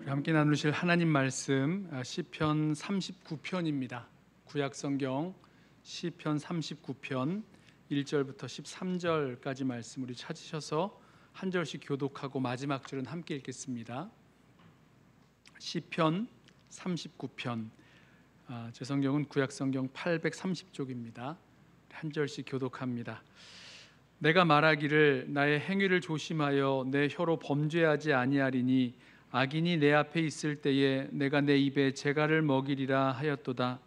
우리 함께 나누실 하나님 말씀 시편 39편입니다. 구약성경 시편 39편 1절부터 13절까지 말씀 우리 찾으셔서 한 절씩 교독하고 마지막 절은 함께 읽겠습니다. 시편 39편 제 성경은 구약성경 830쪽입니다. 한 절씩 교독합니다. 내가 말하기를 나의 행위를 조심하여 내 혀로 범죄하지 아니하리니 악인이 내 앞에 있을 때에 내가 내 입에 재갈을 먹이리라 하였도다.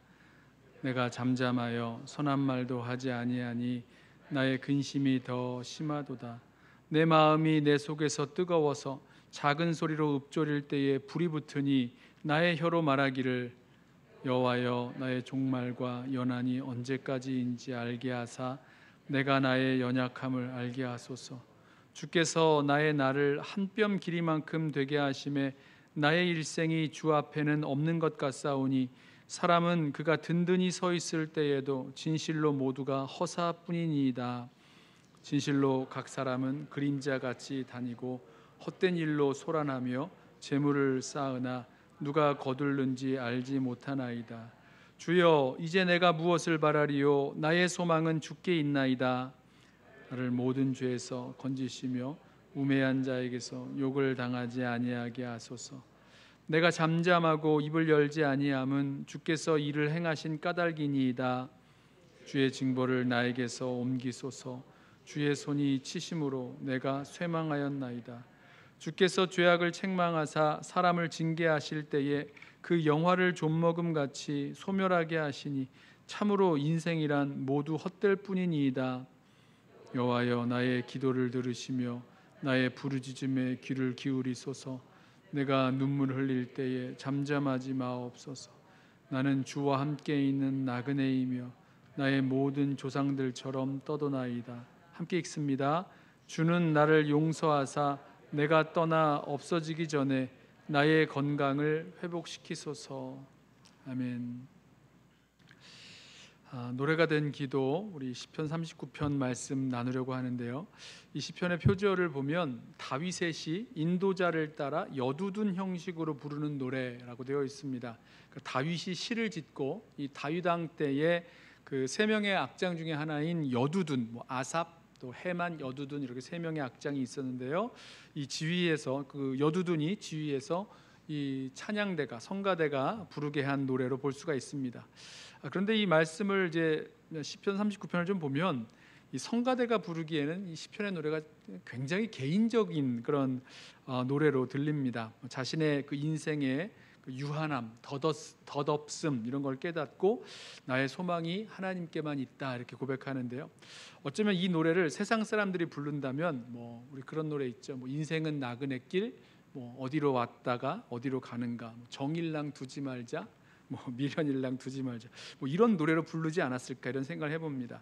내가 잠잠하여 선한 말도 하지 아니하니 나의 근심이 더 심하도다. 내 마음이 내 속에서 뜨거워서 작은 소리로 읊조릴 때에 불이 붙으니 나의 혀로 말하기를 여호와여 나의 종말과 연한이 언제까지인지 알게 하사 내가 나의 연약함을 알게 하소서. 주께서 나의 날을 한 뼘 길이만큼 되게 하심에 나의 일생이 주 앞에는 없는 것 같사오니 사람은 그가 든든히 서 있을 때에도 진실로 모두가 허사뿐이니이다. 진실로 각 사람은 그림자같이 다니고 헛된 일로 소란하며 재물을 쌓으나 누가 거둘는지 알지 못하나이다. 주여 이제 내가 무엇을 바라리요 나의 소망은 주께 있나이다. 나를 모든 죄에서 건지시며 우매한 자에게서 욕을 당하지 아니하게 하소서. 내가 잠잠하고 입을 열지 아니함은 주께서 이를 행하신 까닭이니이다. 주의 징벌을 나에게서 옮기소서. 주의 손이 치심으로 내가 쇠망하였나이다. 주께서 죄악을 책망하사 사람을 징계하실 때에 그 영화를 좀먹음같이 소멸하게 하시니 참으로 인생이란 모두 헛될 뿐이니이다. 여호와여 나의 기도를 들으시며 나의 부르짖음에 귀를 기울이소서. 내가 눈물 흘릴 때에 잠잠하지 마옵소서. 나는 주와 함께 있는 나그네이며 나의 모든 조상들처럼 떠도나이다. 함께 읽습니다. 주는 나를 용서하사 내가 떠나 없어지기 전에 나의 건강을 회복시키소서. 아멘. 노래가 된 기도 우리 시편 39편 말씀 나누려고 하는데요. 이 시편의 표절을 보면 다윗의 시 인도자를 따라 여두둔 형식으로 부르는 노래라고 되어 있습니다. 그러니까 다윗이 시를 짓고 이 다윗 왕 때의 그 세 명의 악장 중에 하나인 여두둔, 아삽, 또 헤만, 여두둔 이렇게 세 명의 악장이 있었는데요. 이 지휘에서 그 여두둔이 지휘해서 이 찬양대가 성가대가 부르게 한 노래로 볼 수가 있습니다. 그런데 이 말씀을 이제 시편 39편을 좀 보면 이 성가대가 부르기에는 이 시편의 노래가 굉장히 개인적인 그런 노래로 들립니다. 자신의 그 인생의 그 유한함, 덧없음 이런 걸 깨닫고 나의 소망이 하나님께만 있다 이렇게 고백하는데요. 어쩌면 이 노래를 세상 사람들이 부른다면 뭐 우리 그런 노래 있죠. 뭐 인생은 나그네길, 뭐 어디로 왔다가 어디로 가는가, 정일랑 두지 말자, 뭐 미련일랑 두지 말자, 뭐 이런 노래로 부르지 않았을까 이런 생각을 해봅니다.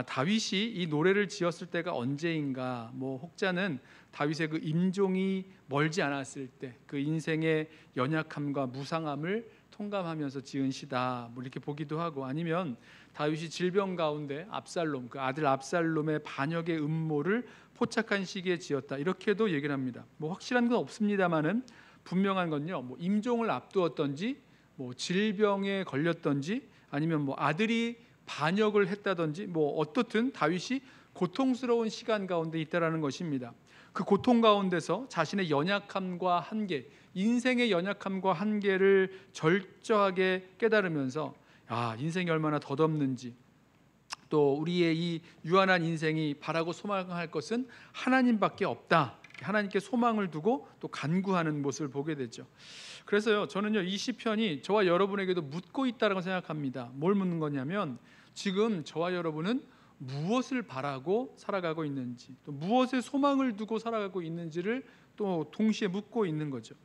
다윗이 이 노래를 지었을 때가 언제인가? 뭐 혹자는 다윗의 그 임종이 멀지 않았을 때 그 인생의 연약함과 무상함을 통감하면서 지은 시다 뭐 이렇게 보기도 하고, 아니면 다윗이 질병 가운데 압살롬 그 아들 압살롬의 반역의 음모를 포착한 시기에 지었다 이렇게도 얘기를 합니다. 뭐 확실한 건 없습니다만은 분명한 건요, 뭐 임종을 앞두었던지 뭐 질병에 걸렸던지 아니면 뭐 아들이 반역을 했다든지 뭐 어떻든 다윗이 고통스러운 시간 가운데 있다라는 것입니다. 그 고통 가운데서 자신의 연약함과 한계, 인생의 연약함과 한계를 절저하게 깨달으면서 인생이 얼마나 덧없는지, 또 우리의 이 유한한 인생이 바라고 소망할 것은 하나님밖에 없다, 하나님께 소망을 두고 또 간구하는 모습을 보게 되죠. 그래서요, 저는요 이 시편이 저와 여러분에게도 묻고 있다라고 생각합니다. 뭘 묻는 거냐면 지금 저와 여러분은 무엇을 바라고 살아가고 있는지, 또 무엇에 소망을 두고 살아가고 있는지를 또 동시에 묻고 있는 거죠.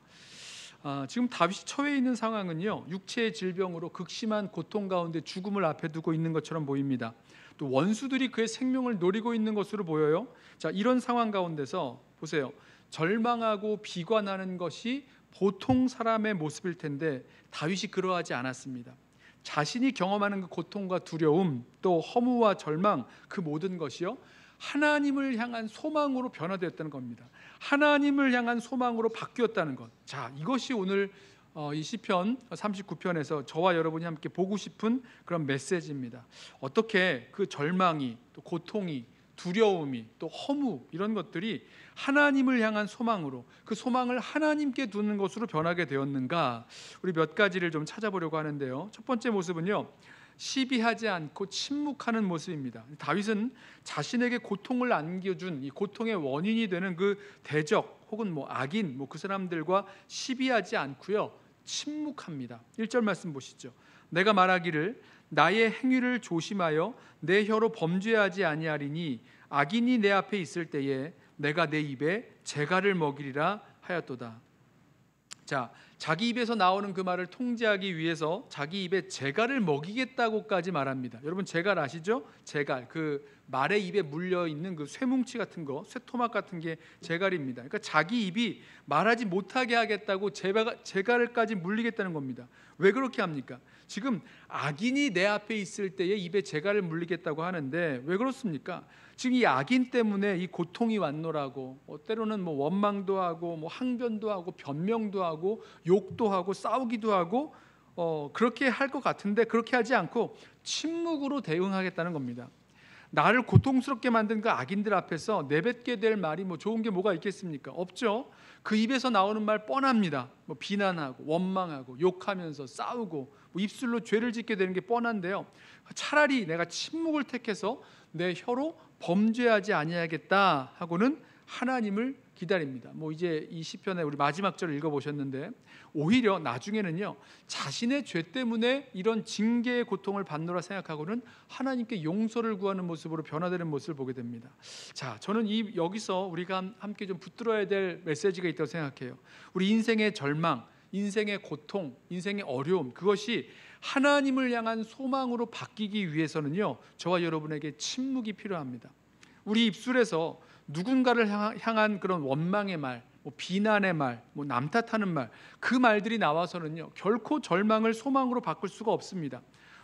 지금 다윗이 처해 있는 상황은요, 육체의 질병으로 극심한 고통 가운데 죽음을 앞에 두고 있는 것처럼 보입니다. 또 원수들이 그의 생명을 노리고 있는 것으로 보여요. 자, 이런 상황 가운데서 보세요. 절망하고 비관하는 것이 보통 사람의 모습일 텐데 다윗이 그러하지 않았습니다. 자신이 경험하는 그 고통과 두려움, 또 허무와 절망, 그 모든 것이요 하나님을 향한 소망으로 변화되었다는 겁니다. 하나님을 향한 소망으로 바뀌었다는 것. 자, 이것이 오늘 이 시편 39편에서 저와 여러분이 함께 보고 싶은 그런 메시지입니다. 어떻게 그 절망이, 또 고통이, 두려움이, 또 허무, 이런 것들이 하나님을 향한 소망으로, 그 소망을 하나님께 두는 것으로 변하게 되었는가, 우리 몇 가지를 좀 찾아보려고 하는데요. 첫 번째 모습은요, 시비하지 않고 침묵하는 모습입니다. 다윗은 자신에게 고통을 안겨준 이 고통의 원인이 되는 그 대적 혹은 악인 그 사람들과 시비하지 않고요, 침묵합니다. 1절 말씀 보시죠. 내가 말하기를 나의 행위를 조심하여 내 혀로 범죄하지 아니하리니 악인이 내 앞에 있을 때에 내가 내 입에 재갈을 먹이리라 하였도다. 자, 자기 입에서 나오는 그 말을 통제하기 위해서 자기 입에 재갈을 먹이겠다고까지 말합니다. 여러분, 재갈 아시죠? 재갈, 그 말의 입에 물려 있는 그 쇠뭉치 같은 거, 쇠토막 같은 게 재갈입니다. 그러니까 자기 입이 말하지 못하게 하겠다고 재갈을까지 물리겠다는 겁니다. 왜 그렇게 합니까? 지금 악인이 내 앞에 있을 때에 입에 재갈을 물리겠다고 하는데 왜 그렇습니까? 지금 이 악인 때문에 이 고통이 왔노라고, 때로는 원망도 하고 항변도 하고 변명도 하고 욕도 하고 싸우기도 하고 그렇게 할 것 같은데 그렇게 하지 않고 침묵으로 대응하겠다는 겁니다. 나를 고통스럽게 만든 그 악인들 앞에서 내뱉게 될 말이 좋은 게 뭐가 있겠습니까? 없죠. 그 입에서 나오는 말 뻔합니다. 비난하고 원망하고 욕하면서 싸우고 입술로 죄를 짓게 되는 게 뻔한데요. 차라리 내가 침묵을 택해서 내 혀로 범죄하지 아니하겠다 하고는 하나님을 기다립니다. 이제 이 시편의 우리 마지막 절을 읽어보셨는데 오히려 나중에는요, 자신의 죄 때문에 이런 징계의 고통을 받노라 생각하고는 하나님께 용서를 구하는 모습으로 변화되는 모습을 보게 됩니다. 자, 저는 여기서 우리가 함께 좀 붙들어야 될 메시지가 있다고 생각해요. 우리 인생의 절망, 인생의 고통, 인생의 어려움, 그것이 하나님을 향한 소망으로 바뀌기 위해서는요, 저와 여러분에게 침묵이 필요합니다. 우리 입술에서 누군가를 향한 그런 원망의 말, 비난의 말, 남 탓하는 말, 그 말들이 나와서는요, 결코 절망을 소망으로 바꿀 수가 없습니다.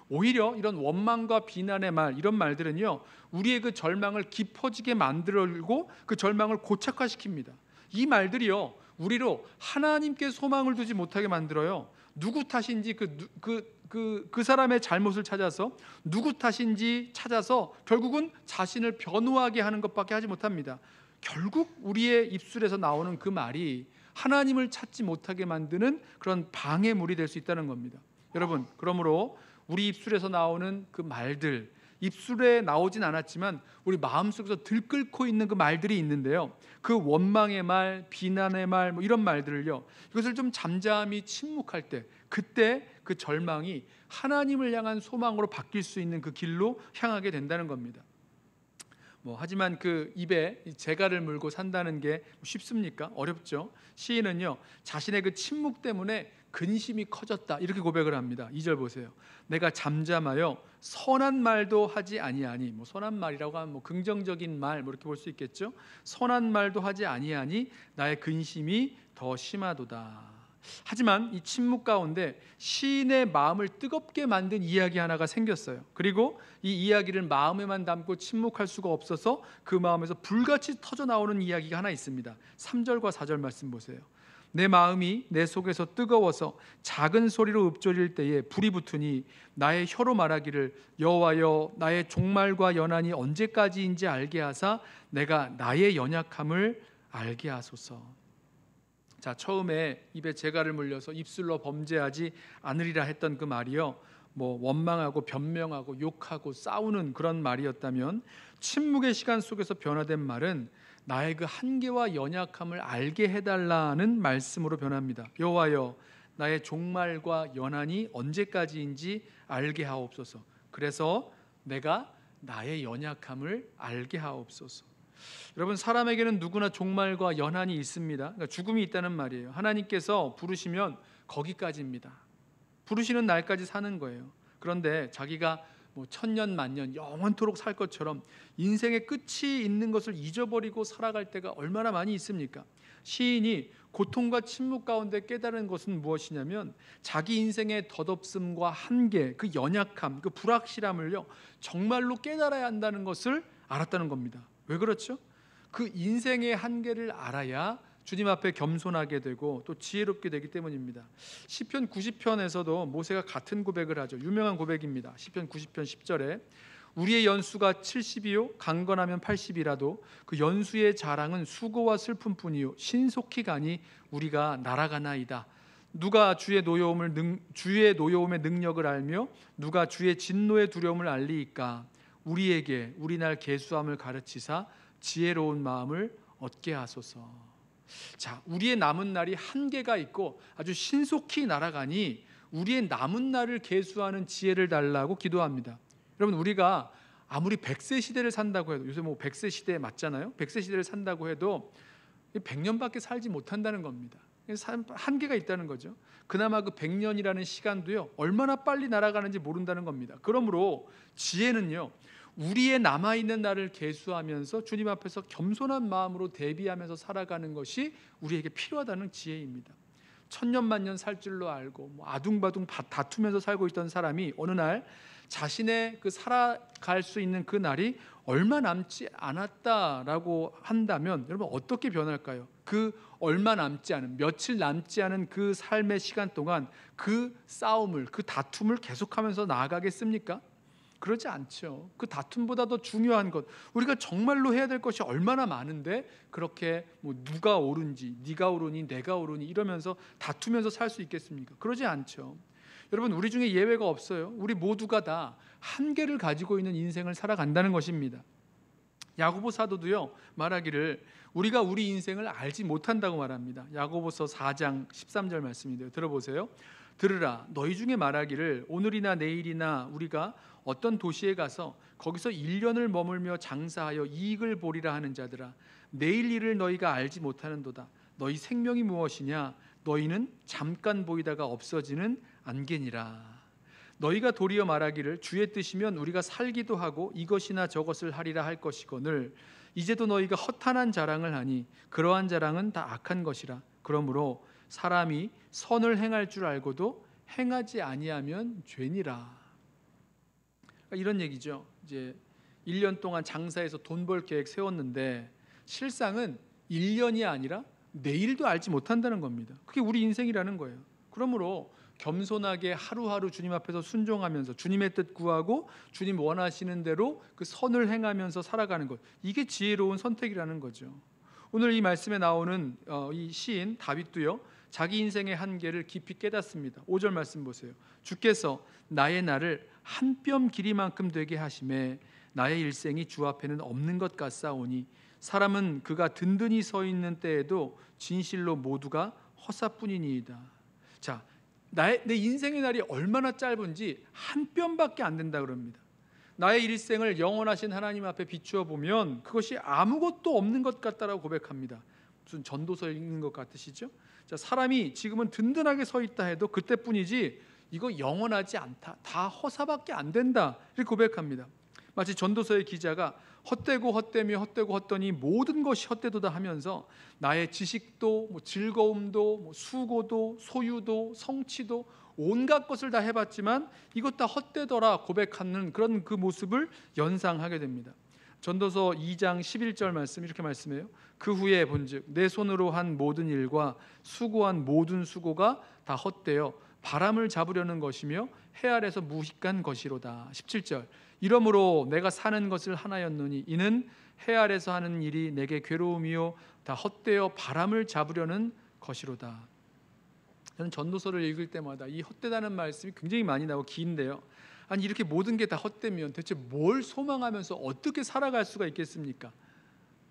오히려 이런 원망과 비난의 말, 이런 말들은요, 우리의 그 절망을 깊어지게 만들고 그 절망을 고착화시킵니다. 이 말들이요, 우리로 하나님께 소망을 두지 못하게 만들어요. 누구 탓인지 그 사람의 잘못을 찾아서 누구 탓인지 찾아서 결국은 자신을 변호하게 하는 것밖에 하지 못합니다. 결국 우리의 입술에서 나오는 그 말이 하나님을 찾지 못하게 만드는 그런 방해물이 될 수 있다는 겁니다. 여러분, 그러므로 우리 입술에서 나오는 그 말들, 입술에 나오진 않았지만 우리 마음속에서 들끓고 있는 그 말들이 있는데요, 그 원망의 말, 비난의 말, 이런 말들을요, 이것을 좀 잠잠히 침묵할 때, 그때 그 절망이 하나님을 향한 소망으로 바뀔 수 있는 그 길로 향하게 된다는 겁니다. 하지만 그 입에 재갈을 물고 산다는 게 쉽습니까? 어렵죠. 시인은요, 자신의 그 침묵 때문에 근심이 커졌다, 이렇게 고백을 합니다. 2절 보세요. 내가 잠잠하여 선한 말도 하지 아니하니, 선한 말이라고 하면 긍정적인 말 이렇게 볼 수 있겠죠. 선한 말도 하지 아니하니 나의 근심이 더 심하도다. 하지만 이 침묵 가운데 시인의 마음을 뜨겁게 만든 이야기 하나가 생겼어요. 그리고 이 이야기를 마음에만 담고 침묵할 수가 없어서 그 마음에서 불같이 터져 나오는 이야기가 하나 있습니다. 3절과 4절 말씀 보세요. 내 마음이 내 속에서 뜨거워서 작은 소리로 읊조릴 때에 불이 붙으니 나의 혀로 말하기를 여호와여 나의 종말과 연한이 언제까지인지 알게 하사 내가 나의 연약함을 알게 하소서. 자, 처음에 입에 재갈을 물려서 입술로 범죄하지 않으리라 했던 그 말이요, 원망하고 변명하고 욕하고 싸우는 그런 말이었다면, 침묵의 시간 속에서 변화된 말은 나의 그 한계와 연약함을 알게 해달라는 말씀으로 변합니다. 여호와여 나의 종말과 연한이 언제까지인지 알게 하옵소서. 그래서 내가 나의 연약함을 알게 하옵소서. 여러분, 사람에게는 누구나 종말과 연한이 있습니다. 그러니까 죽음이 있다는 말이에요. 하나님께서 부르시면 거기까지입니다. 부르시는 날까지 사는 거예요. 그런데 자기가 천년 만년 영원토록 살 것처럼 인생의 끝이 있는 것을 잊어버리고 살아갈 때가 얼마나 많이 있습니까? 시인이 고통과 침묵 가운데 깨달은 것은 무엇이냐면 자기 인생의 덧없음과 한계, 그 연약함, 그 불확실함을요 정말로 깨달아야 한다는 것을 알았다는 겁니다. 왜 그렇죠? 그 인생의 한계를 알아야 주님 앞에 겸손하게 되고 또 지혜롭게 되기 때문입니다. 시편 90편에서도 모세가 같은 고백을 하죠. 유명한 고백입니다. 시편 90편 10절에 우리의 연수가 70이요 강건하면 80이라도 그 연수의 자랑은 수고와 슬픔뿐이요 신속히 가니 우리가 날아가나이다. 누가 주의 노여움의 능력을 알며 누가 주의 진노의 두려움을 알리이까. 우리에게 우리 날 계수함을 가르치사 지혜로운 마음을 얻게 하소서. 자, 우리의 남은 날이 한계가 있고 아주 신속히 날아가니 우리의 남은 날을 계수하는 지혜를 달라고 기도합니다. 여러분, 우리가 아무리 100세 시대를 산다고 해도, 요새 뭐 100세 시대에 맞잖아요. 100세 시대를 산다고 해도 100년밖에 살지 못한다는 겁니다. 한계가 있다는 거죠. 그나마 그 100년이라는 시간도요, 얼마나 빨리 날아가는지 모른다는 겁니다. 그러므로 지혜는요, 우리의 남아있는 날을 계수하면서 주님 앞에서 겸손한 마음으로 대비하면서 살아가는 것이 우리에게 필요하다는 지혜입니다. 천년만년 살 줄로 알고 아둥바둥 다투면서 살고 있던 사람이 어느 날 자신의 그 살아갈 수 있는 그 날이 얼마 남지 않았다라고 한다면 여러분 어떻게 변할까요? 그 얼마 남지 않은, 며칠 남지 않은 그 삶의 시간 동안 그 싸움을, 그 다툼을 계속하면서 나아가겠습니까? 그러지 않죠. 그 다툼보다 더 중요한 것, 우리가 정말로 해야 될 것이 얼마나 많은데 그렇게 누가 옳은지, 네가 옳으니 내가 옳으니 이러면서 다투면서 살 수 있겠습니까? 그러지 않죠. 여러분, 우리 중에 예외가 없어요. 우리 모두가 다 한계를 가지고 있는 인생을 살아간다는 것입니다. 야고보 사도도요 말하기를 우리가 우리 인생을 알지 못한다고 말합니다. 야고보서 4장 13절 말씀인데요, 들어보세요. 들으라, 너희 중에 말하기를 오늘이나 내일이나 우리가 어떤 도시에 가서 거기서 1년을 머물며 장사하여 이익을 보리라 하는 자들아, 내일 일을 너희가 알지 못하는도다. 너희 생명이 무엇이냐? 너희는 잠깐 보이다가 없어지는 안개니라. 너희가 도리어 말하기를 주의 뜻이면 우리가 살기도 하고 이것이나 저것을 하리라 할 것이거늘 이제도 너희가 허탄한 자랑을 하니 그러한 자랑은 다 악한 것이라. 그러므로 사람이 선을 행할 줄 알고도 행하지 아니하면 죄니라. 이런 얘기죠. 이제 1년 동안 장사해서 돈 벌 계획 세웠는데 실상은 1년이 아니라 내일도 알지 못한다는 겁니다. 그게 우리 인생이라는 거예요. 그러므로 겸손하게 하루하루 주님 앞에서 순종하면서 주님의 뜻 구하고 주님 원하시는 대로 그 선을 행하면서 살아가는 것, 이게 지혜로운 선택이라는 거죠. 오늘 이 말씀에 나오는 이 시인 다윗도요 자기 인생의 한계를 깊이 깨닫습니다. 5절 말씀 보세요. 주께서 나의 날을 한 뼘 길이만큼 되게 하심에 나의 일생이 주 앞에는 없는 것 같사오니 사람은 그가 든든히 서 있는 때에도 진실로 모두가 허사뿐이니이다. 자, 내 인생의 날이 얼마나 짧은지 한 뼘밖에 안 된다 그럽니다. 나의 일생을 영원하신 하나님 앞에 비추어 보면 그것이 아무것도 없는 것 같다라고 고백합니다. 무슨 전도서 읽는 것 같으시죠? 자, 사람이 지금은 든든하게 서 있다 해도 그때뿐이지 이거 영원하지 않다, 다 허사밖에 안 된다 이렇게 고백합니다. 마치 전도서의 기자가 헛되고 헛되며 헛되고 헛되니 모든 것이 헛되도다 하면서 나의 지식도 즐거움도 수고도 소유도 성취도 온갖 것을 다 해봤지만 이것 다 헛되더라 고백하는 그런 그 모습을 연상하게 됩니다. 전도서 2장 11절 말씀 이렇게 말씀해요. 그 후에 본즉 내 손으로 한 모든 일과 수고한 모든 수고가 다 헛되어 바람을 잡으려는 것이며 해 아래서 무익한 것이로다. 17절 이러므로 내가 사는 것을 하나였노니 이는 해 아래서 하는 일이 내게 괴로움이요 다 헛되어 바람을 잡으려는 것이로다. 저는 전도서를 읽을 때마다 이 헛되다는 말씀이 굉장히 많이 나오고 긴데요, 아니 이렇게 모든 게 다 헛되면 대체 뭘 소망하면서 어떻게 살아갈 수가 있겠습니까?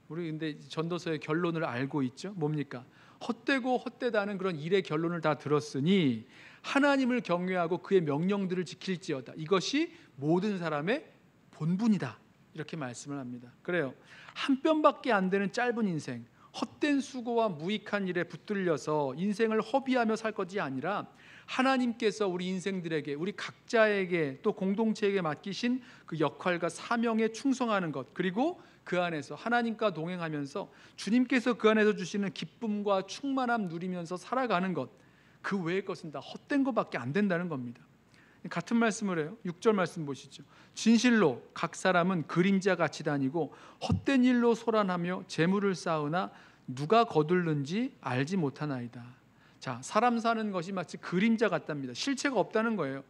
우리 근데 전도서의 결론을 알고 있죠. 뭡니까? 헛되고 헛되다는 그런 일의 결론을 다 들었으니 하나님을 경외하고 그의 명령들을 지킬지어다. 이것이 모든 사람의 본분이다. 이렇게 말씀을 합니다. 그래요. 한 뼘밖에 안 되는 짧은 인생, 헛된 수고와 무익한 일에 붙들려서 인생을 허비하며 살 것이 아니라 하나님께서 우리 인생들에게, 우리 각자에게 또 공동체에게 맡기신 그 역할과 사명에 충성하는 것, 그리고 그 안에서 하나님과 동행하면서 주님께서 그 안에서 주시는 기쁨과 충만함 누리면서 살아가는 것, 그 외의 것은 다 헛된 것밖에 안 된다는 겁니다. 같은 말씀을 해요. 6절 말씀 보시죠. 진실로 각 사람은 그림자 같이 다니고 헛된 일로 소란하며 재물을 쌓으나 누가 거둘는지 알지 못하나이다. 자, 사람 사는 것이 마치 그림자 같답니다. 실체가 없다는 거예요.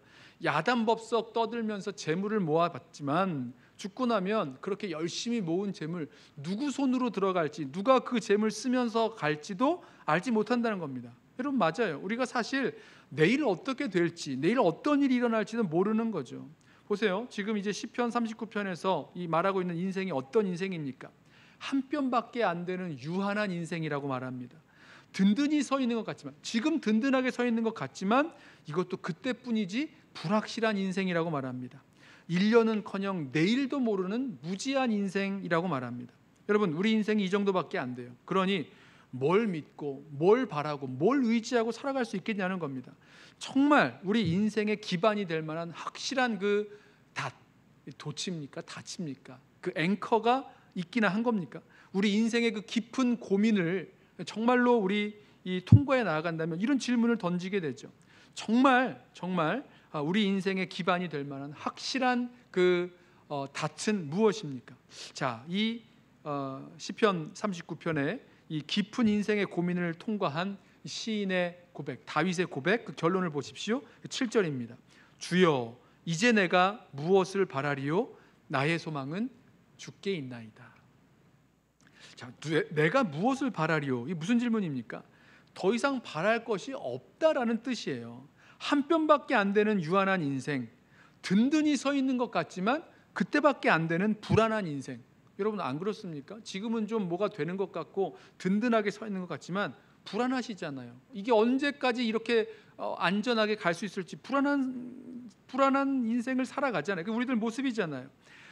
야단법석 떠들면서 재물을 모아봤지만 죽고 나면 그렇게 열심히 모은 재물 누구 손으로 들어갈지, 누가 그 재물 쓰면서 갈지도 알지 못한다는 겁니다. 여러분, 맞아요. 우리가 사실 내일 어떻게 될지, 내일 어떤 일이 일어날지도 모르는 거죠. 보세요. 지금 이제 시편 39편에서 이 말하고 있는 인생이 어떤 인생입니까? 한 뼘밖에 안 되는 유한한 인생이라고 말합니다. 든든히 서 있는 것 같지만, 지금 든든하게 서 있는 것 같지만 이것도 그때뿐이지 불확실한 인생이라고 말합니다. 1년은커녕 내일도 모르는 무지한 인생이라고 말합니다. 여러분, 우리 인생이 이 정도밖에 안 돼요. 그러니 뭘 믿고 뭘 바라고 뭘 의지하고 살아갈 수 있겠냐는 겁니다. 정말 우리 인생의 기반이 될 만한 확실한 그 도치입니까? 닷입니까? 그 앵커가 있기나 한 겁니까? 우리 인생의 그 깊은 고민을 정말로 우리 통과해 나아간다면 이런 질문을 던지게 되죠. 정말 우리 인생의 기반이 될 만한 확실한 그 닻은 무엇입니까? 자, 이 시편 39편에 이 깊은 인생의 고민을 통과한 시인의 고백, 다윗의 고백, 그 결론을 보십시오. 7절입니다. 주여, 이제 내가 무엇을 바라리요? 나의 소망은 주께 있나이다. 자, 내가 무엇을 바라리요? 이게 무슨 질문입니까? 더 이상 바랄 것이 없다라는 뜻이에요. 한 뼘밖에 안 되는 유한한 인생, 든든히 서 있는 것 같지만 그때밖에 안 되는 불안한 인생. 여러분, 안 그렇습니까? 지금은 좀 뭐가 되는 것 같고 든든하게 서 있는 것 같지만 불안하시잖아요. 이게 언제까지 이렇게 안전하게 갈 수 있을지 불안한 인생을 살아가잖아요. 그게 우리들 모습이잖아요.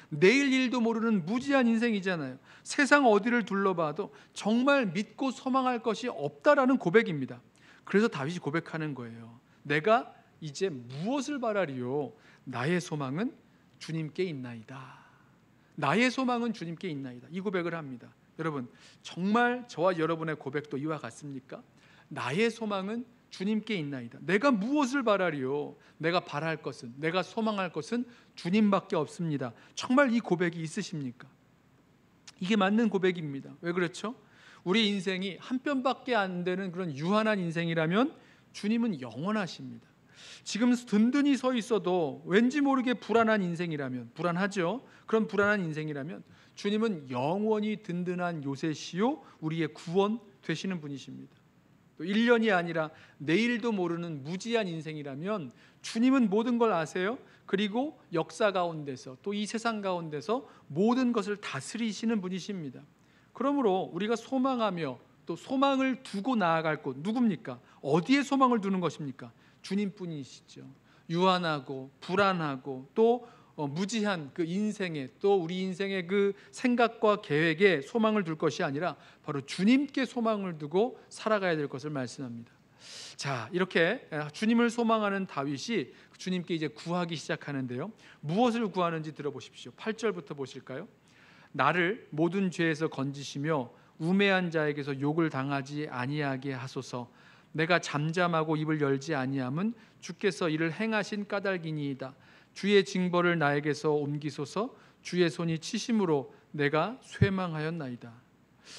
내일 일도 모르는 무지한 인생이잖아요. 세상 어디를 둘러봐도 정말 믿고 소망할 것이 없다라는 고백입니다. 그래서 다윗이 고백하는 거예요. 내가 이제 무엇을 바라리요? 나의 소망은 주님께 있나이다. 나의 소망은 주님께 있나이다. 이 고백을 합니다. 여러분, 정말 저와 여러분의 고백도 이와 같습니까? 나의 소망은 주님께 있나이다. 내가 무엇을 바라리요? 내가 바랄 것은, 내가 소망할 것은 주님밖에 없습니다. 정말 이 고백이 있으십니까? 이게 맞는 고백입니다. 왜 그렇죠? 우리 인생이 한 뼘밖에 안 되는 그런 유한한 인생이라면 주님은 영원하십니다. 지금 든든히 서 있어도 왠지 모르게 불안한 인생이라면, 불안하죠? 그런 불안한 인생이라면 주님은 영원히 든든한 요새시요 우리의 구원 되시는 분이십니다. 또 1년이 아니라 내일도 모르는 무지한 인생이라면 주님은 모든 걸 아세요. 그리고 역사 가운데서 또 이 세상 가운데서 모든 것을 다스리시는 분이십니다. 그러므로 우리가 소망하며 또 소망을 두고 나아갈 곳 누굽니까? 어디에 소망을 두는 것입니까? 주님뿐이시죠. 유한하고 불안하고 또 무지한 그 인생에, 또 우리 인생의 그 생각과 계획에 소망을 둘 것이 아니라 바로 주님께 소망을 두고 살아가야 될 것을 말씀합니다. 자, 이렇게 주님을 소망하는 다윗이 주님께 이제 구하기 시작하는데요. 무엇을 구하는지 들어보십시오. 8절부터 보실까요? 나를 모든 죄에서 건지시며 우매한 자에게서 욕을 당하지 아니하게 하소서. 내가 잠잠하고 입을 열지 아니함은 주께서 이를 행하신 까닭이니이다. 주의 징벌을 나에게서 옮기소서. 주의 손이 치심으로 내가 쇠망하였나이다.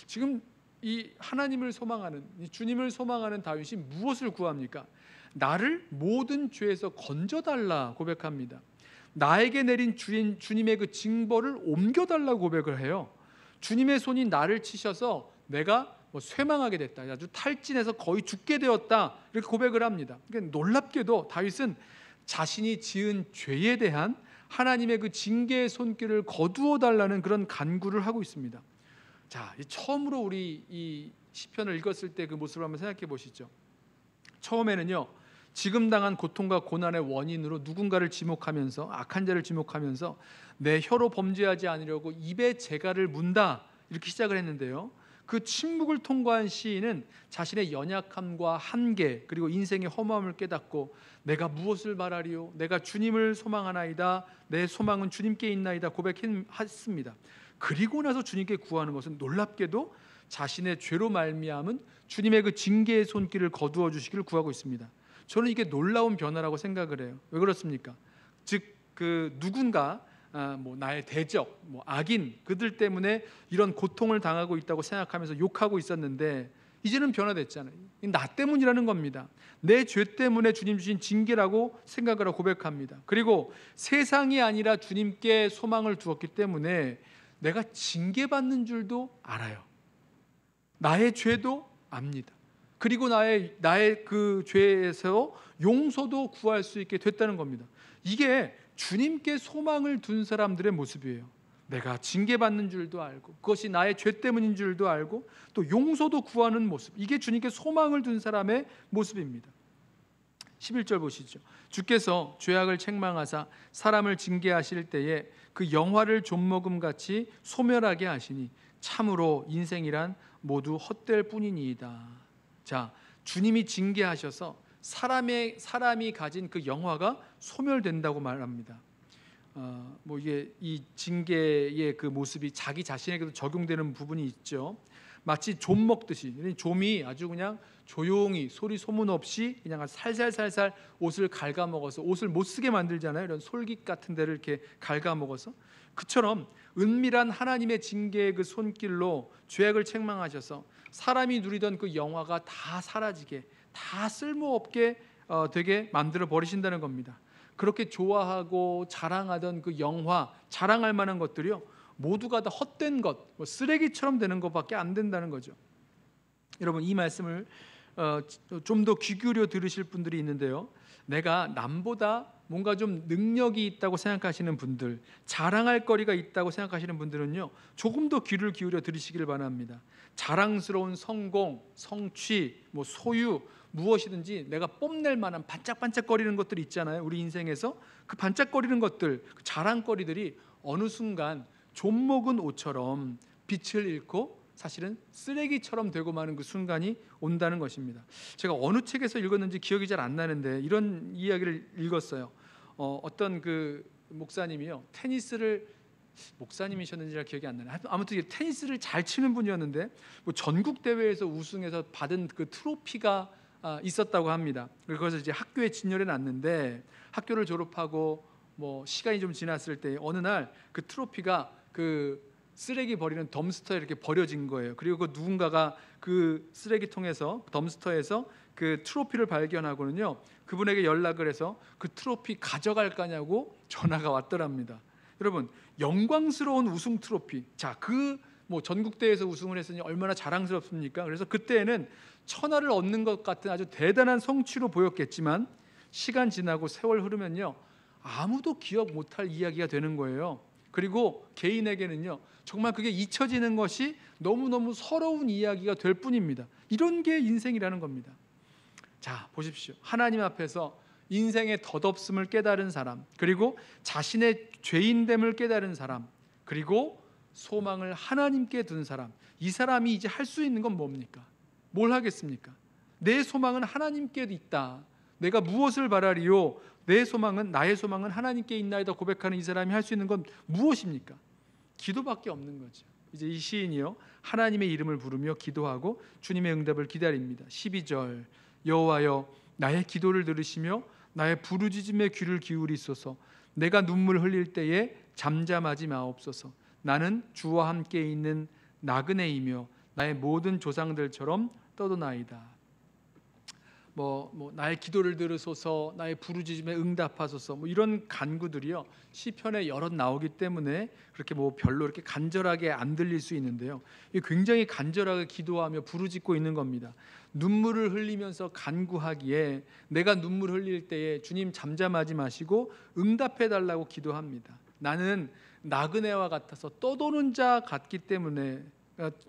지금 이 하나님을 소망하는, 이 주님을 소망하는 다윗이 무엇을 구합니까? 나를 모든 죄에서 건져달라 고백합니다. 나에게 내린 주님의 그 징벌을 옮겨달라고 고백을 해요. 주님의 손이 나를 치셔서 내가 쇠망하게 됐다, 아주 탈진해서 거의 죽게 되었다, 이렇게 고백을 합니다. 그러니까 놀랍게도 다윗은 자신이 지은 죄에 대한 하나님의 그 징계의 손길을 거두어 달라는 그런 간구를 하고 있습니다. 자, 처음으로 우리 이 시편을 읽었을 때 그 모습을 한번 생각해 보시죠. 처음에는요, 지금 당한 고통과 고난의 원인으로 누군가를 지목하면서, 악한 자를 지목하면서 내 혀로 범죄하지 않으려고 입에 재갈을 문다, 이렇게 시작을 했는데요. 그 침묵을 통과한 시인은 자신의 연약함과 한계, 그리고 인생의 허무함을 깨닫고 내가 무엇을 바라리요? 내가 주님을 소망하나이다. 내 소망은 주님께 있나이다 고백했습니다. 그리고 나서 주님께 구하는 것은 놀랍게도 자신의 죄로 말미암은 주님의 그 징계의 손길을 거두어 주시기를 구하고 있습니다. 저는 이게 놀라운 변화라고 생각을 해요. 왜 그렇습니까? 즉 그 누군가 나의 대적, 악인 그들 때문에 이런 고통을 당하고 있다고 생각하면서 욕하고 있었는데 이제는 변화됐잖아요. 나 때문이라는 겁니다. 내 죄 때문에 주님 주신 징계라고 생각을 하고 고백합니다. 그리고 세상이 아니라 주님께 소망을 두었기 때문에 내가 징계받는 줄도 알아요. 나의 죄도 압니다. 그리고 나의 그 죄에서 용서도 구할 수 있게 됐다는 겁니다. 이게 주님께 소망을 둔 사람들의 모습이에요. 내가 징계받는 줄도 알고 그것이 나의 죄 때문인 줄도 알고 또 용서도 구하는 모습, 이게 주님께 소망을 둔 사람의 모습입니다. 11절 보시죠. 주께서 죄악을 책망하사 사람을 징계하실 때에 그 영화를 좀먹음같이 소멸하게 하시니 참으로 인생이란 모두 헛될 뿐이니이다. 자, 주님이 징계하셔서 사람이 가진 그 영화가 소멸된다고 말합니다. 이게 이 징계의 그 모습이 자기 자신에게도 적용되는 부분이 있죠. 마치 좀 먹듯이, 좀이 아주 그냥 조용히 소리 소문 없이 그냥 살살살살 옷을 갉아먹어서 옷을 못 쓰게 만들잖아요. 이런 솔깃 같은 데를 이렇게 갉아먹어서. 그처럼 은밀한 하나님의 징계의 그 손길로 죄악을 책망하셔서 사람이 누리던 그 영화가 다 사라지게, 다 쓸모없게 되게 만들어 버리신다는 겁니다. 그렇게 좋아하고 자랑하던 그 영화, 자랑할 만한 것들이요, 모두가 다 헛된 것, 쓰레기처럼 되는 것밖에 안 된다는 거죠. 여러분, 이 말씀을 좀 더 귀 기울여 들으실 분들이 있는데요, 내가 남보다 뭔가 좀 능력이 있다고 생각하시는 분들, 자랑할 거리가 있다고 생각하시는 분들은요, 조금 더 귀를 기울여 들으시기를 바랍니다. 자랑스러운 성공, 성취, 소유, 무엇이든지 내가 뽐낼 만한 반짝반짝거리는 것들이 있잖아요. 우리 인생에서 그 반짝거리는 것들, 그 자랑거리들이 어느 순간 좀 먹은 옷처럼 빛을 잃고 사실은 쓰레기처럼 되고 마는 그 순간이 온다는 것입니다. 제가 어느 책에서 읽었는지 기억이 잘 안 나는데 이런 이야기를 읽었어요. 어떤 그 목사님이요, 테니스를, 목사님이셨는지 기억이 안 나요. 아무튼 테니스를 잘 치는 분이었는데 전국 대회에서 우승해서 받은 그 트로피가 있었다고 합니다. 그래서 이제 학교에 진열해 놨는데 학교를 졸업하고 시간이 좀 지났을 때 어느 날 그 트로피가 그 쓰레기 버리는 덤스터에 이렇게 버려진 거예요. 그리고 그 누군가가 그 쓰레기통에서, 덤스터에서 그 트로피를 발견하고는요, 그분에게 연락을 해서 그 트로피 가져갈 거냐고 전화가 왔더랍니다. 여러분, 영광스러운 우승 트로피, 자, 그 전국대회에서 우승을 했으니 얼마나 자랑스럽습니까? 그래서 그때는 천하를 얻는 것 같은 아주 대단한 성취로 보였겠지만 시간 지나고 세월 흐르면요, 아무도 기억 못할 이야기가 되는 거예요. 그리고 개인에게는요, 정말 그게 잊혀지는 것이 너무너무 서러운 이야기가 될 뿐입니다. 이런 게 인생이라는 겁니다. 자, 보십시오. 하나님 앞에서 인생의 덧없음을 깨달은 사람, 그리고 자신의 죄인됨을 깨달은 사람, 그리고 소망을 하나님께 둔 사람, 이 사람이 이제 할 수 있는 건 뭡니까? 뭘 하겠습니까? 내 소망은 하나님께 있다. 내가 무엇을 바라리요? 나의 소망은 하나님께 있나이다 고백하는 이 사람이 할 수 있는 건 무엇입니까? 기도밖에 없는 거죠. 이제 이 시인이요, 하나님의 이름을 부르며 기도하고 주님의 응답을 기다립니다. 12절, 여호와여 나의 기도를 들으시며 나의 부르짖음에 귀를 기울이소서. 내가 눈물 흘릴 때에 잠잠하지 마옵소서. 나는 주와 함께 있는 나그네이며 나의 모든 조상들처럼 떠도나이다. 나의 기도를 들으소서, 나의 부르짖음에 응답하소서, 이런 간구들이요, 시편에 여럿 나오기 때문에 그렇게 별로 이렇게 간절하게 안 들릴 수 있는데요, 굉장히 간절하게 기도하며 부르짖고 있는 겁니다. 눈물을 흘리면서 간구하기에 내가 눈물 흘릴 때에 주님 잠잠하지 마시고 응답해 달라고 기도합니다. 나는 나그네와 같아서 떠도는 자 같기 때문에,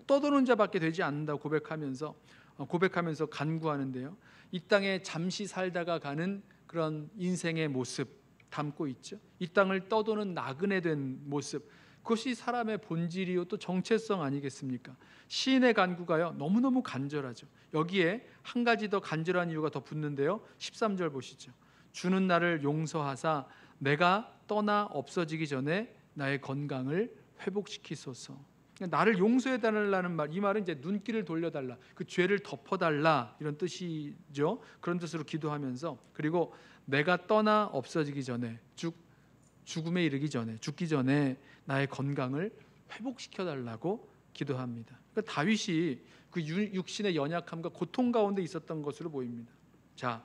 떠도는 자밖에 되지 않는다고 고백하면서 간구하는데요, 이 땅에 잠시 살다가 가는 그런 인생의 모습 담고 있죠. 이 땅을 떠도는 나그네 된 모습, 그것이 사람의 본질이요 또 정체성 아니겠습니까? 시인의 간구가요, 너무너무 간절하죠. 여기에 한 가지 더 간절한 이유가 더 붙는데요, 13절 보시죠. 주는 나를 용서하사 내가 떠나 없어지기 전에 나의 건강을 회복시키소서. 나를 용서해 달라는 말, 이 말은 이제 눈길을 돌려달라, 그 죄를 덮어달라 이런 뜻이죠. 그런 뜻으로 기도하면서, 그리고 내가 떠나 없어지기 전에, 죽음에 이르기 전에, 죽기 전에 나의 건강을 회복시켜 달라고 기도합니다. 그러니까 다윗이 그 육신의 연약함과 고통 가운데 있었던 것으로 보입니다. 자,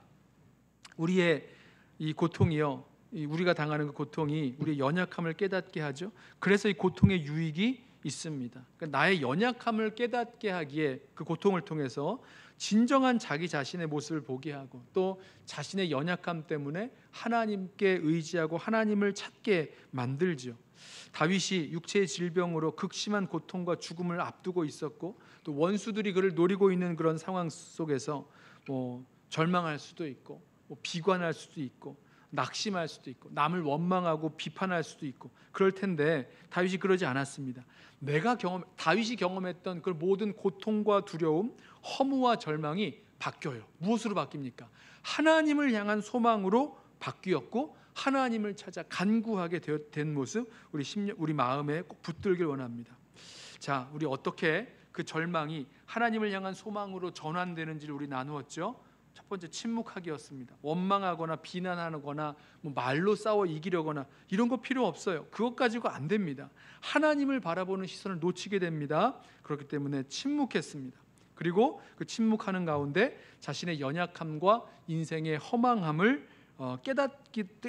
우리의 이 고통이요, 우리가 당하는 그 고통이 우리의 연약함을 깨닫게 하죠. 그래서 이 고통의 유익이 있습니다. 그러니까 나의 연약함을 깨닫게 하기에 그 고통을 통해서 진정한 자기 자신의 모습을 보게 하고, 또 자신의 연약함 때문에 하나님께 의지하고 하나님을 찾게 만들죠. 다윗이 육체의 질병으로 극심한 고통과 죽음을 앞두고 있었고, 또 원수들이 그를 노리고 있는 그런 상황 속에서 절망할 수도 있고, 비관할 수도 있고, 낙심할 수도 있고, 남을 원망하고 비판할 수도 있고 그럴 텐데, 다윗이 그러지 않았습니다. 다윗이 경험했던 그 모든 고통과 두려움, 허무와 절망이 바뀌어요. 무엇으로 바뀝니까? 하나님을 향한 소망으로 바뀌었고, 하나님을 찾아 간구하게 된 모습, 우리 마음에 꼭 붙들길 원합니다. 자, 우리 어떻게 그 절망이 하나님을 향한 소망으로 전환되는지를 우리 나누었죠. 첫 번째, 침묵하기였습니다. 원망하거나 비난하거나 말로 싸워 이기려거나 이런 거 필요 없어요. 그것 가지고 안 됩니다. 하나님을 바라보는 시선을 놓치게 됩니다. 그렇기 때문에 침묵했습니다. 그리고 그 침묵하는 가운데 자신의 연약함과 인생의 허망함을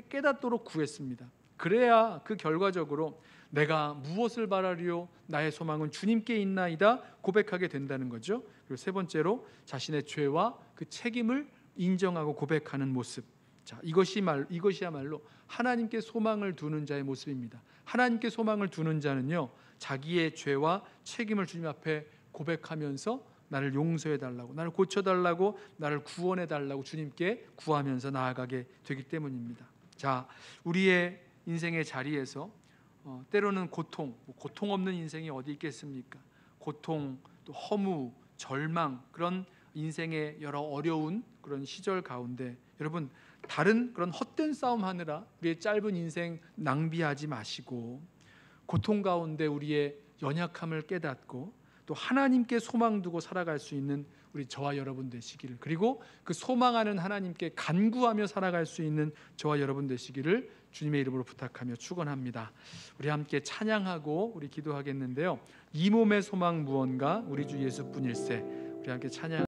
깨닫도록 구했습니다. 그래야 그 결과적으로 내가 무엇을 바라리요, 나의 소망은 주님께 있나이다 고백하게 된다는 거죠. 그리고 세 번째로, 자신의 죄와 그 책임을 인정하고 고백하는 모습. 자, 이것이야말로 하나님께 소망을 두는 자의 모습입니다. 하나님께 소망을 두는 자는요, 자기의 죄와 책임을 주님 앞에 고백하면서 나를 용서해 달라고, 나를 고쳐 달라고, 나를 구원해 달라고 주님께 구하면서 나아가게 되기 때문입니다. 자, 우리의 인생의 자리에서 때로는 고통 없는 인생이 어디 있겠습니까? 고통, 또 허무, 절망, 그런 인생의 여러 어려운 그런 시절 가운데 여러분, 다른 그런 헛된 싸움 하느라 우리의 짧은 인생 낭비하지 마시고, 고통 가운데 우리의 연약함을 깨닫고 또 하나님께 소망 두고 살아갈 수 있는 우리 저와 여러분 되시기를, 그리고 그 소망하는 하나님께 간구하며 살아갈 수 있는 저와 여러분 되시기를 주님의 이름으로 부탁하며 축원합니다. 우리 함께 찬양하고 우리 기도하겠는데요. 이 몸의 소망 무언가, 우리 주 예수뿐일세. 우리 함께 찬양.